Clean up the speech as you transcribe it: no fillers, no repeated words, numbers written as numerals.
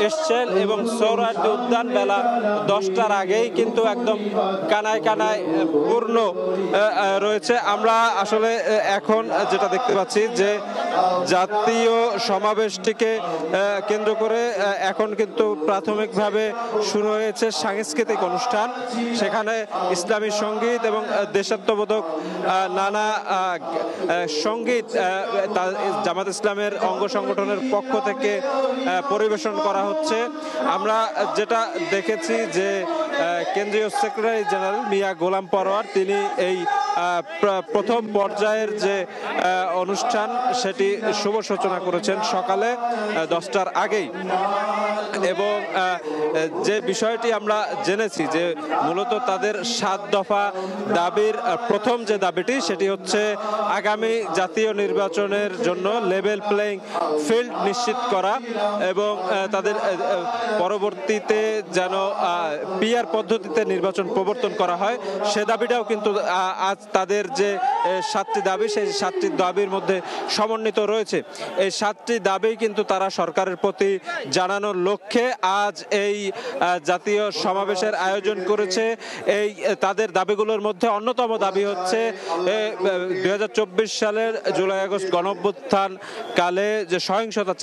এসছেন এবং সোহরাওয়ার্দী উদ্যান বেলা 10টার আগেই কিন্তু একদম কানায় কানায় পূর্ণ রয়েছে। আমরা আসলে এখন যেটা দেখতে পাচ্ছি যে জাতীয় সমাবেশটিকে কেন্দ্র করে এখন কিন্তু প্রাথমিকভাবে শুরু হয়েছে সাংস্কৃতিক অনুষ্ঠান। সেখানে ইসলামী সঙ্গীত এবং দেশাত্মবোধক নানা সঙ্গীত জামাত ইসলামের অঙ্গ সংগঠনের পক্ষ থেকে পরিবেশন করা হচ্ছে। আমরা যেটা দেখেছি যে কেন্দ্রীয় সেক্রেটারি জেনারেল মিয়া গোলাম পরোয়ার তিনি এই প্রথম পর্যায়ের যে অনুষ্ঠান সেটি শুভ সূচনা করেছেন সকালে 10টার আগেই। এবং যে বিষয়টি আমরা জেনেছি যে মূলত তাদের 7 দফা দাবির প্রথম যে দাবিটি সেটি হচ্ছে আগামী জাতীয় নির্বাচনের জন্য লেভেল প্লেইং ফিল্ড নিশ্চিত করা এবং তাদের পরবর্তীতে যেন পিআর পদ্ধতিতে নির্বাচন প্রবর্তন করা হয় সে দাবিটাও কিন্তু আজ তাদের যে 7টি দাবি সেই 7টি দাবির মধ্যে সমন্বিত রয়েছে। এই 7টি দাবি কিন্তু তারা সরকারের প্রতি জানানোর লক্ষ্যে আজ এই জাতীয় সমাবেশের আয়োজন করেছে। এই তাদের দাবিগুলোর মধ্যে অন্যতম দাবি হচ্ছে 2024 সালের জুলাই আগস্ট গণঅভ্যুত্থান কালে যে সহিংসতা